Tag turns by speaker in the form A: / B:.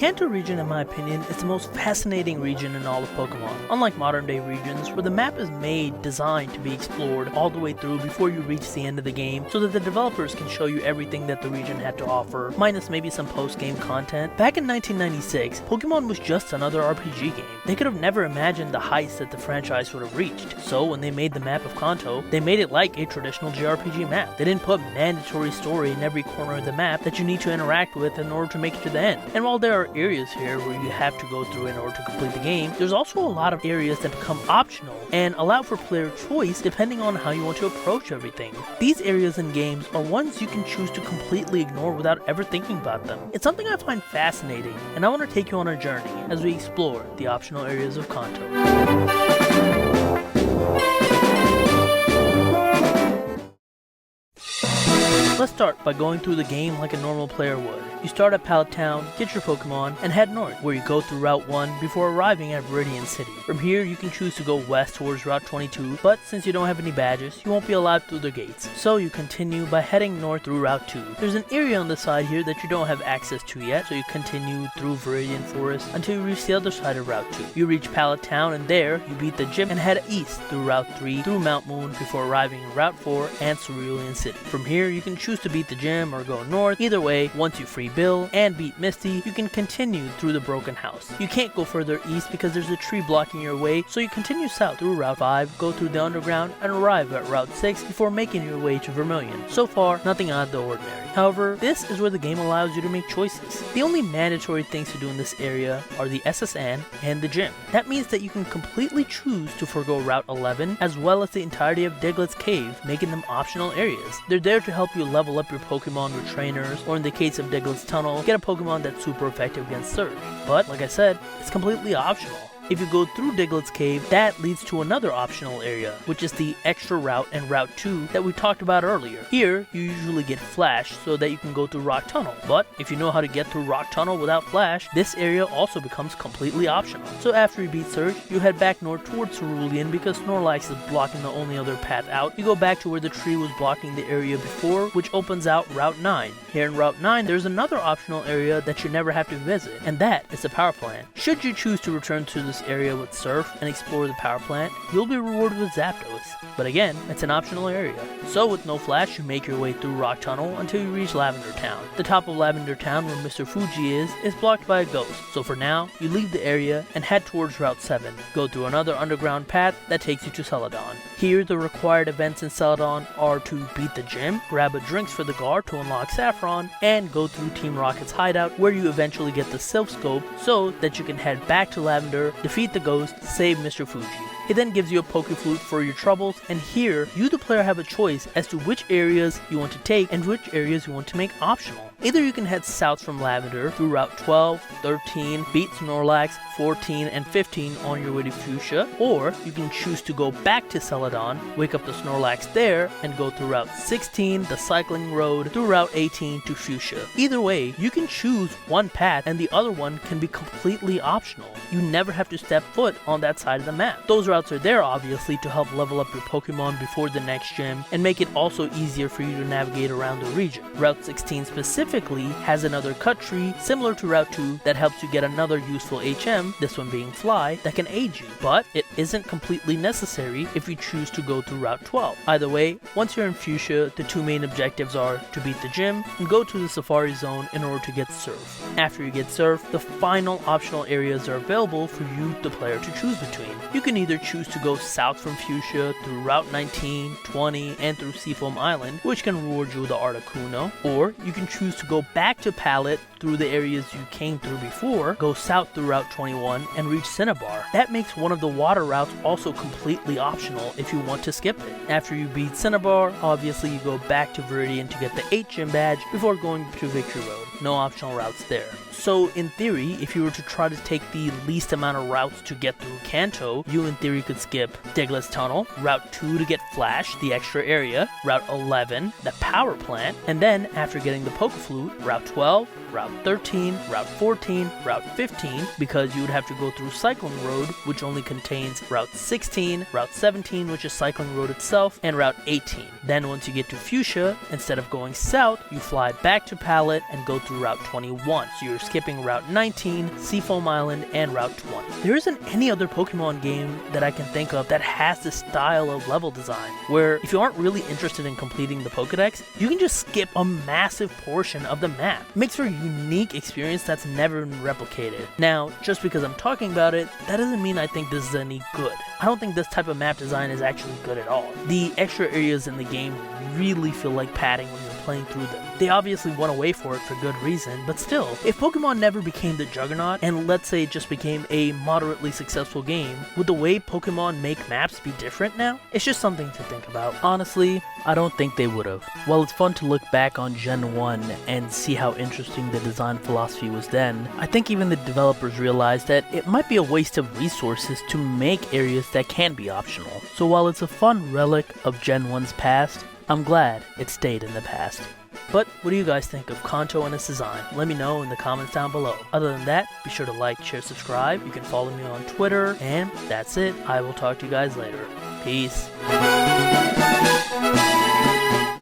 A: Kanto region, in my opinion, is the most fascinating region in all of Pokemon. Unlike modern day regions, where the map is designed to be explored all the way through before you reach the end of the game, so that the developers can show you everything that the region had to offer, minus maybe some post-game content. Back in 1996, Pokemon was just another RPG game. They could have never imagined the heights that the franchise would have reached. So when they made the map of Kanto, they made it like a traditional JRPG map. They didn't put mandatory story in every corner of the map that you need to interact with in order to make it to the end. And while there are areas here where you have to go through in order to complete the game, there's also a lot of areas that become optional and allow for player choice depending on how you want to approach everything. These areas in games are ones you can choose to completely ignore without ever thinking about them. It's something I find fascinating, and I want to take you on a journey as we explore the optional areas of Kanto. Let's start by going through the game like a normal player would. You start at Pallet Town, get your Pokemon, and head north, where you go through Route 1 before arriving at Viridian City. From here, you can choose to go west towards Route 22, but since you don't have any badges, you won't be allowed through the gates. So you continue by heading north through Route 2. There's an area on the side here that you don't have access to yet, so you continue through Viridian Forest until you reach the other side of Route 2. You reach Pallet Town, and there, you beat the gym and head east through Route 3 through Mount Moon before arriving in Route 4 and Cerulean City. From here, you can choose to beat the gym or go north. Either way, once you free Bill and beat Misty, you can continue through the Broken House. You can't go further east because there's a tree blocking your way, so you continue south through Route 5, go through the underground, and arrive at Route 6 before making your way to Vermilion. So far, nothing out of the ordinary. However, this is where the game allows you to make choices. The only mandatory things to do in this area are the SSN and the gym. That means that you can completely choose to forego Route 11 as well as the entirety of Diglett's Cave, making them optional areas. They're there to help you level up your Pokemon with trainers, or in the case of Diglett's Tunnel, get a Pokemon that's super effective against Surge. But, like I said, it's completely optional. If you go through Diglett's Cave, that leads to another optional area, which is the extra route and Route 2 that we talked about earlier. Here, you usually get Flash so that you can go through Rock Tunnel, but if you know how to get through Rock Tunnel without Flash, this area also becomes completely optional. So after you beat Surge, you head back north towards Cerulean because Snorlax is blocking the only other path out. You go back to where the tree was blocking the area before, which opens out Route 9. Here in Route 9, there's another optional area that you never have to visit, and that is the power plant. Should you choose to return to this area with Surf and explore the power plant, you'll be rewarded with Zapdos. But again, it's an optional area. So with no Flash, you make your way through Rock Tunnel until you reach Lavender Town. The top of Lavender Town, where Mr. Fuji is blocked by a ghost. So for now, you leave the area and head towards Route 7. Go through another underground path that takes you to Celadon. Here, the required events in Celadon are to beat the gym, grab a drinks for the guard to unlock Saffron, and go through Team Rocket's hideout, where you eventually get the Silph Scope so that you can head back to Lavender, defeat the ghost, save Mr. Fuji. It then gives you a Pokeflute for your troubles, and here, you the player have a choice as to which areas you want to take and which areas you want to make optional. Either you can head south from Lavender through Route 12, 13, beat Snorlax, 14, and 15 on your way to Fuchsia, or you can choose to go back to Celadon, wake up the Snorlax there, and go through Route 16, the cycling road, through Route 18 to Fuchsia. Either way, you can choose one path and the other one can be completely optional. You never have to step foot on that side of the map. Those routes are there obviously to help level up your Pokemon before the next gym and make it also easier for you to navigate around the region. Route 16 specifically has another cut tree similar to Route 2 that helps you get another useful HM, this one being Fly, that can aid you, but it isn't completely necessary if you choose to go through Route 12. Either way, once you're in Fuchsia, the two main objectives are to beat the gym and go to the Safari Zone in order to get Surf. After you get Surf, the final optional areas are available for you, the player, to choose between. You can either choose to go south from Fuchsia through Route 19, 20, and through Seafoam Island, which can reward you with the Articuno, or you can choose to go back to Pallet through the areas you came through before, go south through Route 21, and reach Cinnabar. That makes one of the water routes also completely optional if you want to skip it. After you beat Cinnabar, obviously you go back to Viridian to get the 8 gym badge before going to Victory Road. No optional routes there. So in theory, if you were to try to take the least amount of routes to get through Kanto, you in theory could skip Diglett's Tunnel, Route 2 to get Flash, the extra area, Route 11, the power plant, and then after getting the Pokeflute, Route 12, Route 13, Route 14, Route 15, because you would have to go through Cycling Road, which only contains Route 16, Route 17, which is Cycling Road itself, and Route 18. Then once you get to Fuchsia, instead of going south, you fly back to Pallet and go through Route 21, so you're skipping Route 19, Seafoam Island, and Route 20. There isn't any other Pokemon game that I can think of that has this style of level design, where if you aren't really interested in completing the Pokedex, you can just skip a massive portion of the map. It makes for a unique experience that's never been replicated. Now, just because I'm talking about it, that doesn't mean I think this is any good. I don't think this type of map design is actually good at all. The extra areas in the game really feel like padding when you're playing through them. They obviously went away for it for good reason, but still, if Pokemon never became the juggernaut, and let's say it just became a moderately successful game, would the way Pokemon make maps be different now? It's just something to think about. Honestly, I don't think they would've. While it's fun to look back on Gen 1 and see how interesting the design philosophy was then, I think even the developers realized that it might be a waste of resources to make areas that can be optional. So while it's a fun relic of Gen 1's past, I'm glad it stayed in the past. But what do you guys think of Kanto and its design? Let me know in the comments down below. Other than that, be sure to like, share, subscribe. You can follow me on Twitter, and that's it. I will talk to you guys later. Peace.